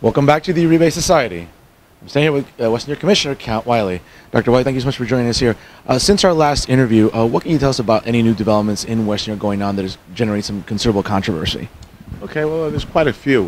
Welcome back to the Rebate Society. I'm staying here with West New York Commissioner Count Wiley. Dr. Wiley, thank you so much for joining us here. Since our last interview, what can you tell us about any new developments in West New York going on that is generating some considerable controversy? Okay, well, there's quite a few.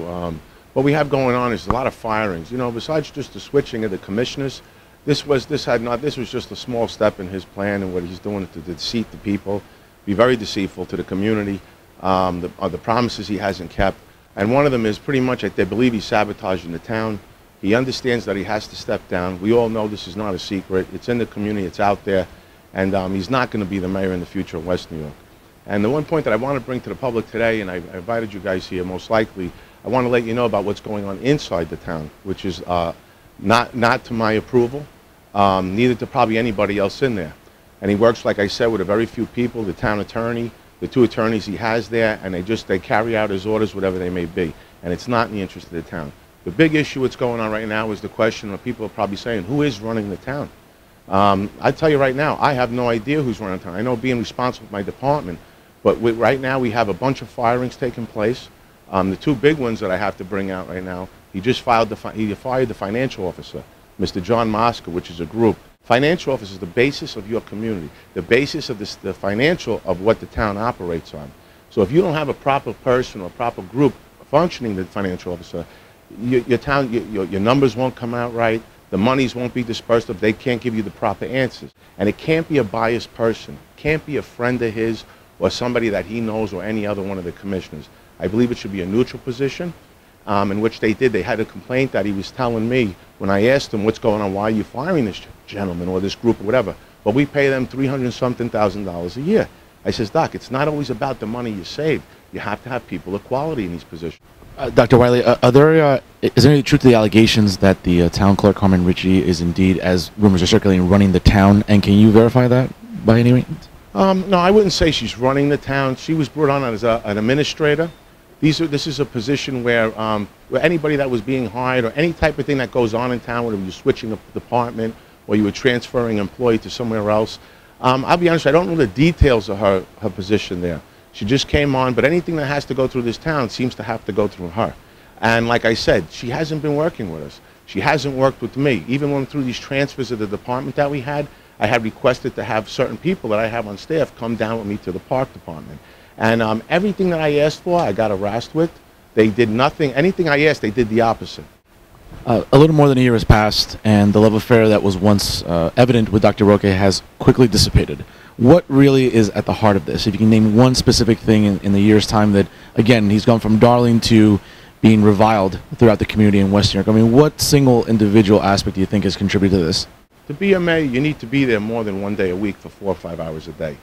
What we have going on is a lot of firings. You know, besides just the switching of the commissioners, this was just a small step in his plan and what he's doing to deceive the people, be very deceitful to the community, the promises he hasn't kept. And one of them is pretty much that they believe he's sabotaging the town. He understands that he has to step down. We all know this is not a secret. It's in the community. It's out there. And he's not going to be the mayor in the future of West New York. And the one point that I want to bring to the public today, and I invited you guys here most likely, I want to let you know about what's going on inside the town, which is not to my approval, neither to probably anybody else in there. And he works, like I said, with a very few people, the town attorney, the two attorneys he has there, and they carry out his orders, whatever they may be. And it's not in the interest of the town. The big issue that's going on right now is the question of people are probably saying, who is running the town? I tell you right now, I have no idea who's running the town. I know being responsible for my department, but right now we have a bunch of firings taking place. The two big ones that I have to bring out right now, he fired the financial officer, Mr. John Mosca, which is a group. Financial office is the basis of your community, the basis of the financial of what the town operates on. So if you don't have a proper person or a proper group functioning the financial officer, your numbers won't come out right, the monies won't be dispersed if they can't give you the proper answers. And it can't be a biased person, can't be a friend of his or somebody that he knows or any other one of the commissioners. I believe it should be a neutral position, in which they had a complaint that he was telling me when I asked him what's going on, why are you firing this gentleman or this group or whatever. Well, we pay them $300-something thousand a year. I says, Doc, it's not always about the money you save. You have to have people of quality in these positions. Dr. Wiley, is there any truth to the allegations that the town clerk, Carmen Ritchie, is indeed, as rumors are circulating, running the town? And can you verify that by any means? No, I wouldn't say she's running the town. She was brought on as an administrator. This is a position where anybody that was being hired or any type of thing that goes on in town, whether you're switching a department or you were transferring an employee to somewhere else, I'll be honest, I don't know the details of her position there. She just came on, but anything that has to go through this town seems to have to go through her. And like I said, she hasn't been working with us. She hasn't worked with me. Even when through these transfers of the department that we had, I had requested to have certain people that I have on staff come down with me to the park department. And everything that I asked for, I got harassed with. They did nothing. Anything I asked, they did the opposite. A little more than a year has passed, and the love affair that was once evident with Dr. Roque has quickly dissipated. What really is at the heart of this? If you can name one specific thing in the year's time that, again, he's gone from darling to being reviled throughout the community in West New York. I mean, what single individual aspect do you think has contributed to this? To be a mayor, you need to be there more than one day a week for 4 or 5 hours a day.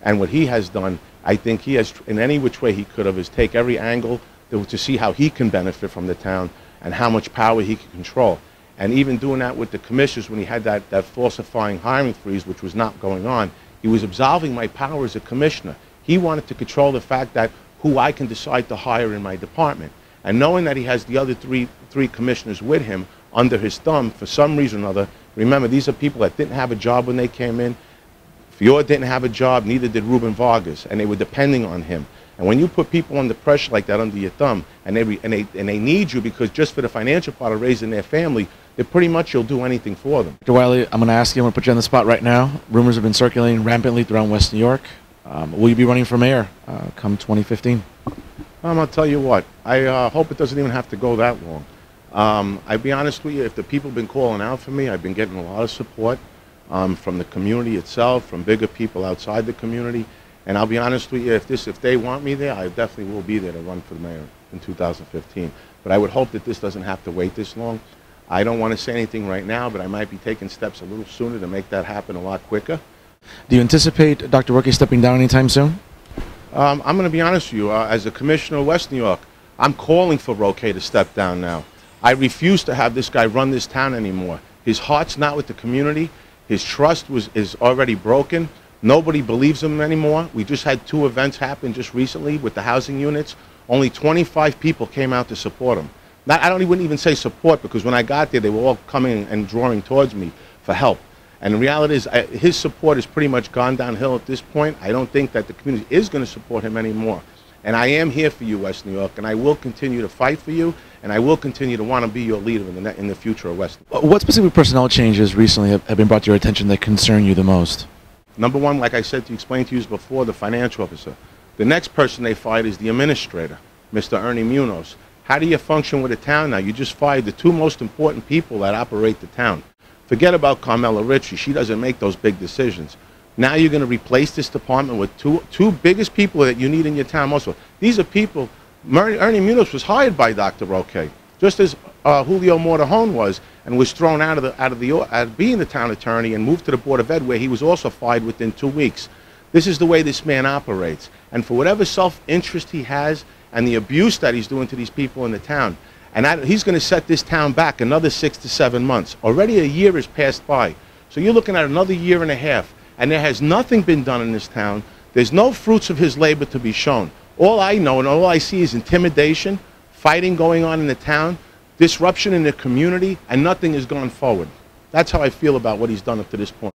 And what he has done, I think he has, in any which way he could have, is take every angle to see how he can benefit from the town and how much power he can control. And even doing that with the commissioners when he had that falsifying hiring freeze, which was not going on, he was absolving my power as a commissioner. He wanted to control the fact that who I can decide to hire in my department. And knowing that he has the other three commissioners with him under his thumb for some reason or other, remember, these are people that didn't have a job when they came in. Fior didn't have a job, neither did Ruben Vargas, and they were depending on him. And when you put people under pressure like that under your thumb, and they need you because just for the financial part of raising their family, then pretty much you'll do anything for them. Dr. Wiley, I'm going to ask you, I'm going to put you on the spot right now. Rumors have been circulating rampantly throughout West New York. Will you be running for mayor come 2015? I'm going to tell you what, I hope it doesn't even have to go that long. I'll be honest with you, if the people have been calling out for me, I've been getting a lot of support from the community itself, from bigger people outside the community. And I'll be honest with you, if they want me there, I definitely will be there to run for the mayor in 2015. But I would hope that this doesn't have to wait this long. I don't want to say anything right now, but I might be taking steps a little sooner to make that happen a lot quicker. Do you anticipate Dr. Roque stepping down anytime soon? I'm going to be honest with you. As a commissioner of West New York, I'm calling for Roque to step down now. I refuse to have this guy run this town anymore. His heart's not with the community. His trust is already broken. Nobody believes him anymore. We just had 2 events happen just recently with the housing units. Only 25 people came out to support him. I wouldn't even say support, because when I got there, they were all coming and drawing towards me for help. And the reality is, his support has pretty much gone downhill at this point. I don't think that the community is going to support him anymore. And I am here for you, West New York, and I will continue to fight for you, and I will continue to want to be your leader in the future of West New York. What specific personnel changes recently have been brought to your attention that concern you the most? Number one, like I said to explain to you before, the financial officer. The next person they fired is the administrator, Mr. Ernie Munoz. How do you function with a town now? You just fired the two most important people that operate the town. Forget about Carmela Ritchie. She doesn't make those big decisions. Now you're going to replace this department with two biggest people that you need in your town also. These are people, Ernie Munoz was hired by Dr. Roque, just as Julio Mortajón was, and was thrown out of being the town attorney and moved to the Board of Ed, where he was also fired within 2 weeks. This is the way this man operates. And for whatever self-interest he has and the abuse that he's doing to these people in the town, and he's going to set this town back another 6 to 7 months. Already a year has passed by. So you're looking at another year and a half. And there has nothing been done in this town. There's no fruits of his labor to be shown. All I know and all I see is intimidation, fighting going on in the town, disruption in the community, and nothing has gone forward. That's how I feel about what he's done up to this point.